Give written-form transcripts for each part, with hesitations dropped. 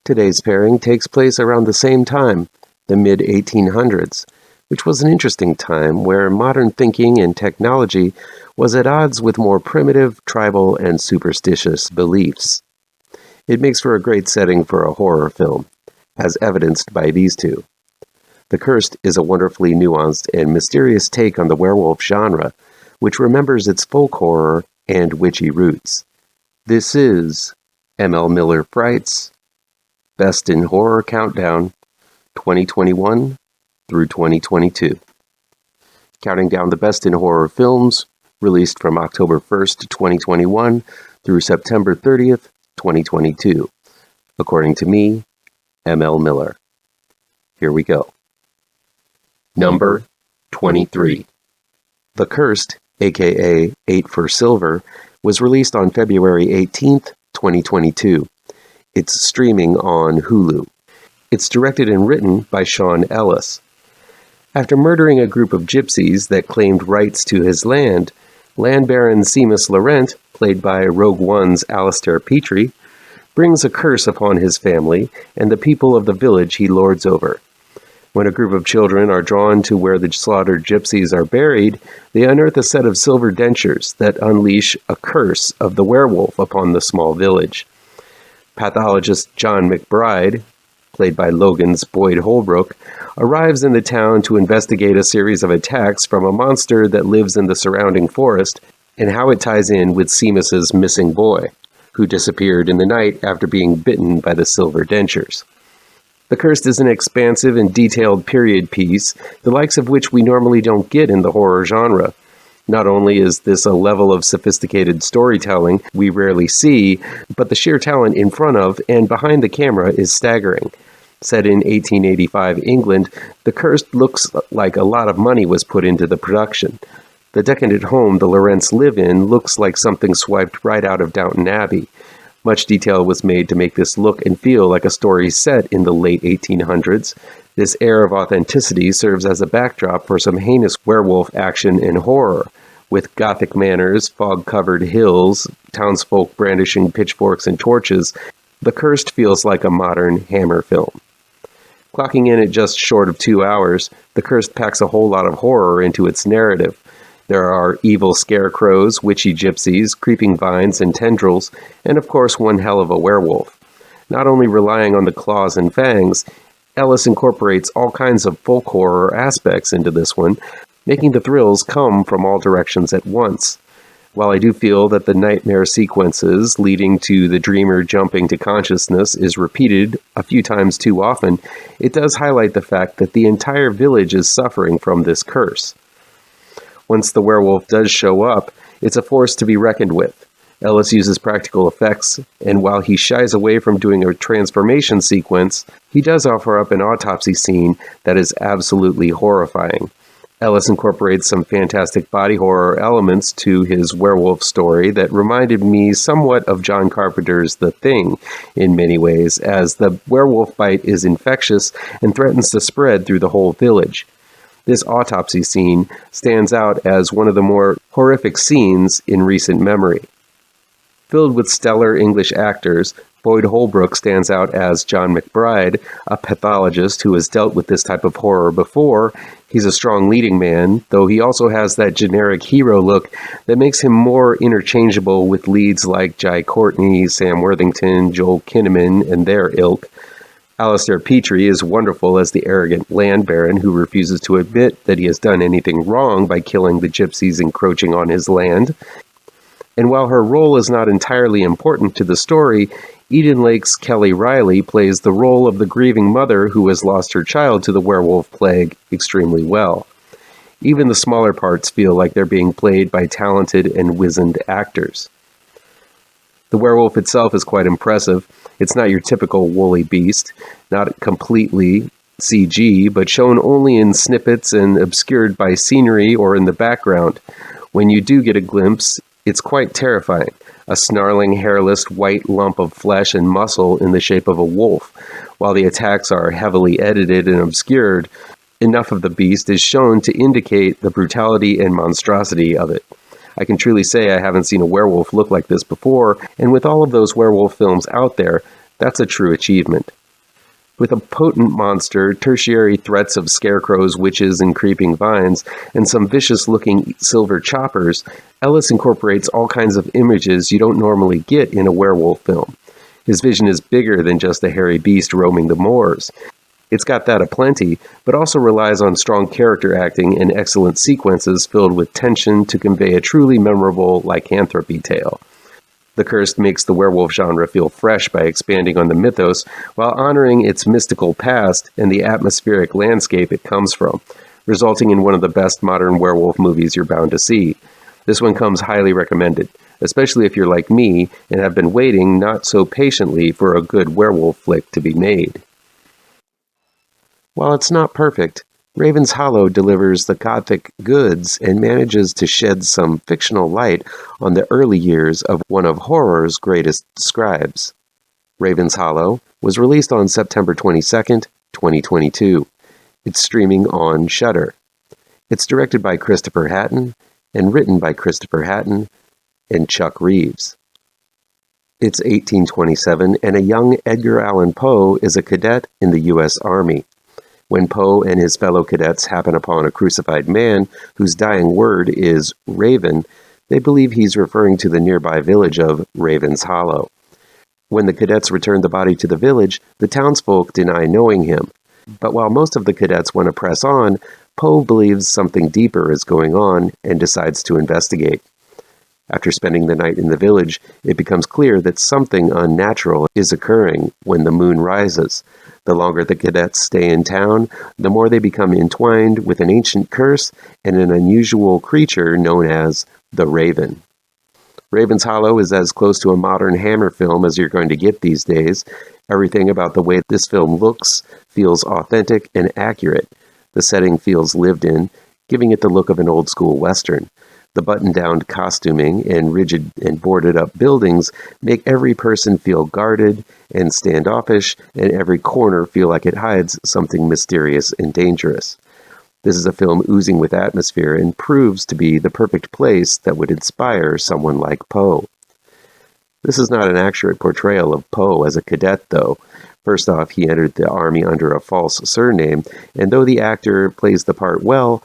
Today's pairing takes place around the same time, the mid-1800s, which was an interesting time where modern thinking and technology was at odds with more primitive, tribal, and superstitious beliefs. It makes for a great setting for a horror film, as evidenced by these two. The Cursed is a wonderfully nuanced and mysterious take on the werewolf genre, which remembers its folk horror and witchy roots. This is M.L. Miller Frights Best in Horror Countdown 2021 through 2022. Counting down the best in horror films released from October 1st, 2021 through September 30th, 2022. According to me, M.L. Miller. Here we go. Number 23. The Cursed, aka 8 for Silver, was released on February 18th, 2022. It's streaming on Hulu. It's directed and written by Sean Ellis. After murdering a group of gypsies that claimed rights to his land Baron Seamus Laurent, played by Rogue One's Alistair Petrie, brings a curse upon his family and the people of the village he lords over. When a group of children are drawn to where the slaughtered gypsies are buried, they unearth a set of silver dentures that unleash a curse of the werewolf upon the small village. Pathologist John McBride, played by Logan's Boyd Holbrook, arrives in the town to investigate a series of attacks from a monster that lives in the surrounding forest and how it ties in with Seamus's missing boy, who disappeared in the night after being bitten by the silver dentures. The Cursed is an expansive and detailed period piece, the likes of which we normally don't get in the horror genre. Not only is this a level of sophisticated storytelling we rarely see, but the sheer talent in front of and behind the camera is staggering. Set in 1885 England, The Cursed looks like a lot of money was put into the production. The decadent home the Laurents live in looks like something swiped right out of Downton Abbey. Much detail was made to make this look and feel like a story set in the late 1800s. This air of authenticity serves as a backdrop for some heinous werewolf action and horror. With Gothic manners, fog-covered hills, townsfolk brandishing pitchforks and torches, The Cursed feels like a modern Hammer film. Clocking in at just short of 2 hours, The Cursed packs a whole lot of horror into its narrative. There are evil scarecrows, witchy gypsies, creeping vines and tendrils, and of course one hell of a werewolf. Not only relying on the claws and fangs, Ellis incorporates all kinds of folk horror aspects into this one, making the thrills come from all directions at once. While I do feel that the nightmare sequences leading to the dreamer jumping to consciousness is repeated a few times too often, it does highlight the fact that the entire village is suffering from this curse. Once the werewolf does show up, it's a force to be reckoned with. Ellis uses practical effects, and while he shies away from doing a transformation sequence, he does offer up an autopsy scene that is absolutely horrifying. Ellis incorporates some fantastic body horror elements to his werewolf story that reminded me somewhat of John Carpenter's The Thing in many ways, as the werewolf bite is infectious and threatens to spread through the whole village. This autopsy scene stands out as one of the more horrific scenes in recent memory. Filled with stellar English actors, Boyd Holbrook stands out as John McBride, a pathologist who has dealt with this type of horror before. He's a strong leading man, though he also has that generic hero look that makes him more interchangeable with leads like Jai Courtney, Sam Worthington, Joel Kinnaman, and their ilk. Alistair Petrie is wonderful as the arrogant land baron who refuses to admit that he has done anything wrong by killing the gypsies encroaching on his land. And while her role is not entirely important to the story, Eden Lake's Kelly Riley plays the role of the grieving mother who has lost her child to the werewolf plague extremely well. Even the smaller parts feel like they're being played by talented and wizened actors. The werewolf itself is quite impressive. It's not your typical woolly beast, not completely CG, but shown only in snippets and obscured by scenery or in the background. When you do get a glimpse, it's quite terrifying. A snarling, hairless, white lump of flesh and muscle in the shape of a wolf. While the attacks are heavily edited and obscured, enough of the beast is shown to indicate the brutality and monstrosity of it. I can truly say I haven't seen a werewolf look like this before, and with all of those werewolf films out there, That's a true achievement. With a potent monster, tertiary threats of scarecrows, witches, and creeping vines, and some vicious-looking silver choppers, Ellis incorporates all kinds of images you don't normally get in a werewolf film. His vision is bigger than just a hairy beast roaming the moors. It's got that aplenty, but also relies on strong character acting and excellent sequences filled with tension to convey a truly memorable lycanthropy tale. The Cursed makes the werewolf genre feel fresh by expanding on the mythos while honoring its mystical past and the atmospheric landscape it comes from, resulting in one of the best modern werewolf movies you're bound to see. This one comes highly recommended, especially if you're like me and have been waiting not so patiently for a good werewolf flick to be made. While it's not perfect, Raven's Hollow delivers the gothic goods and manages to shed some fictional light on the early years of one of horror's greatest scribes. Raven's Hollow was released on September 22nd, 2022. It's streaming on Shudder. It's directed by Christopher Hatton and written by Christopher Hatton and Chuck Reeves. It's 1827, and a young Edgar Allan Poe is a cadet in the U.S. Army. When Poe and his fellow cadets happen upon a crucified man whose dying word is Raven, they believe he's referring to the nearby village of Raven's Hollow. When the cadets return the body to the village, the townsfolk deny knowing him. But while most of the cadets want to press on, Poe believes something deeper is going on and decides to investigate. After spending the night in the village, it becomes clear that something unnatural is occurring when the moon rises. The longer the cadets stay in town, the more they become entwined with an ancient curse and an unusual creature known as the Raven. Raven's Hollow is as close to a modern Hammer film as you're going to get these days. Everything about the way this film looks feels authentic and accurate. The setting feels lived in, giving it the look of an old-school Western. The button-down costuming and rigid and boarded-up buildings make every person feel guarded and standoffish, and every corner feel like it hides something mysterious and dangerous. This is a film oozing with atmosphere and proves to be the perfect place that would inspire someone like Poe. This is not an accurate portrayal of Poe as a cadet, though. First off, he entered the army under a false surname, and though the actor plays the part well,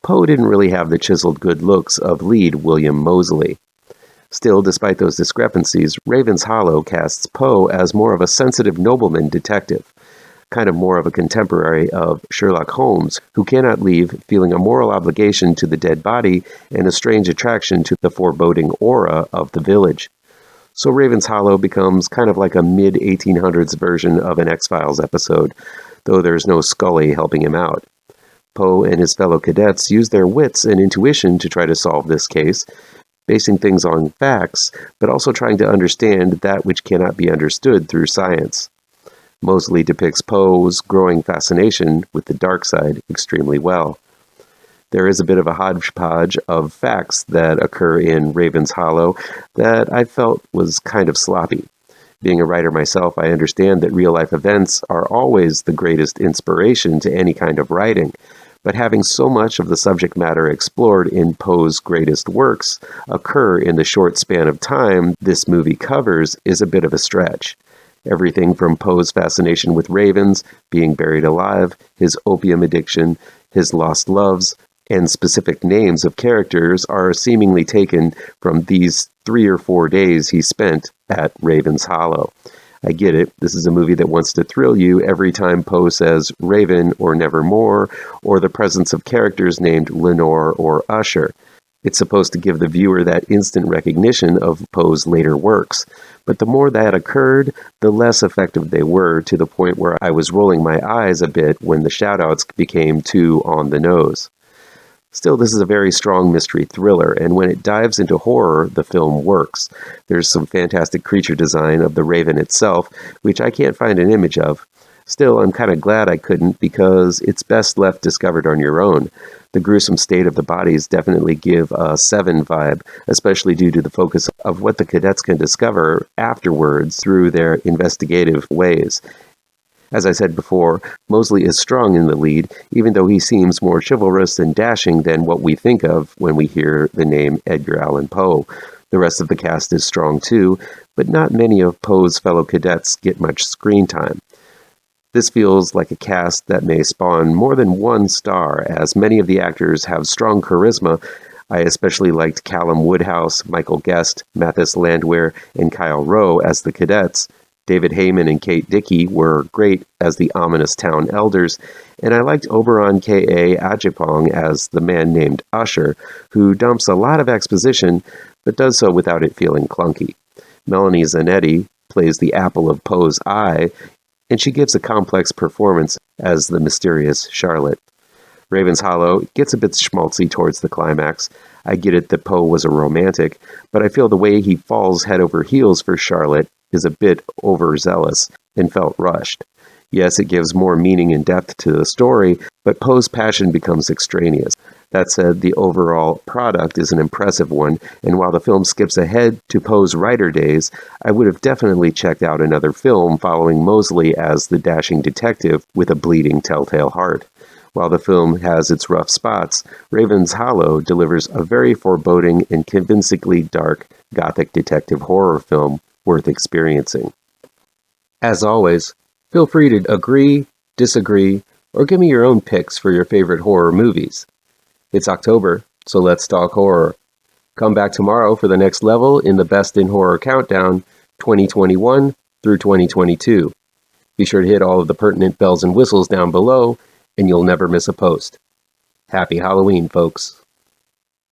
Poe didn't really have the chiseled good looks of lead William Moseley. Still, despite those discrepancies, Raven's Hollow casts Poe as more of a sensitive nobleman detective, kind of more of a contemporary of Sherlock Holmes, who cannot leave feeling a moral obligation to the dead body and a strange attraction to the foreboding aura of the village. So Raven's Hollow becomes kind of like a mid-1800s version of an X-Files episode, though there's no Scully helping him out. Poe and his fellow cadets use their wits and intuition to try to solve this case, basing things on facts, but also trying to understand that which cannot be understood through science. Moseley depicts Poe's growing fascination with the dark side extremely well. There is a bit of a hodgepodge of facts that occur in Raven's Hollow that I felt was kind of sloppy. Being a writer myself, I understand that real-life events are always the greatest inspiration to any kind of writing, but having so much of the subject matter explored in Poe's greatest works occur in the short span of time this movie covers is a bit of a stretch. Everything from Poe's fascination with ravens, being buried alive, his opium addiction, his lost loves, and specific names of characters are seemingly taken from these 3 or 4 days he spent at Raven's Hollow. I get it. This is a movie that wants to thrill you every time Poe says Raven or Nevermore, or the presence of characters named Lenore or Usher. It's supposed to give the viewer that instant recognition of Poe's later works. But the more that occurred, the less effective they were, to the point where I was rolling my eyes a bit when the shoutouts became too on the nose. Still, this is a very strong mystery thriller, and when it dives into horror, the film works. There's some fantastic creature design of the Raven itself, which I can't find an image of. Still, I'm kind of glad I couldn't, because it's best left discovered on your own. The gruesome state of the bodies definitely give a Seven vibe, especially due to the focus of what the cadets can discover afterwards through their investigative ways. As I said before, Moseley is strong in the lead, even though he seems more chivalrous and dashing than what we think of when we hear the name Edgar Allan Poe. The rest of the cast is strong too, but not many of Poe's fellow cadets get much screen time. This feels like a cast that may spawn more than one star, as many of the actors have strong charisma. I especially liked Callum Woodhouse, Michael Guest, Mathis Landwehr, and Kyle Rowe as the cadets. David Heyman and Kate Dickie were great as the ominous town elders, and I liked Oberon K.A. Ajipong as the man named Usher, who dumps a lot of exposition, but does so without it feeling clunky. Melanie Zanetti plays the apple of Poe's eye, and she gives a complex performance as the mysterious Charlotte. Raven's Hollow gets a bit schmaltzy towards the climax. I get it that Poe was a romantic, but I feel the way he falls head over heels for Charlotte is a bit overzealous and felt rushed. Yes, it gives more meaning and depth to the story, but Poe's passion becomes extraneous. That said, the overall product is an impressive one, and while the film skips ahead to Poe's writer days, I would have definitely checked out another film following Mosley as the dashing detective with a bleeding telltale heart. While the film has its rough spots, Raven's Hollow delivers a very foreboding and convincingly dark gothic detective horror film worth experiencing. As always, feel free to agree, disagree, or give me your own picks for your favorite horror movies. It's October, so let's talk horror. Come back tomorrow for the next level in the Best in Horror Countdown 2021 through 2022. Be sure to hit all of the pertinent bells and whistles down below, and you'll never miss a post. Happy Halloween, folks.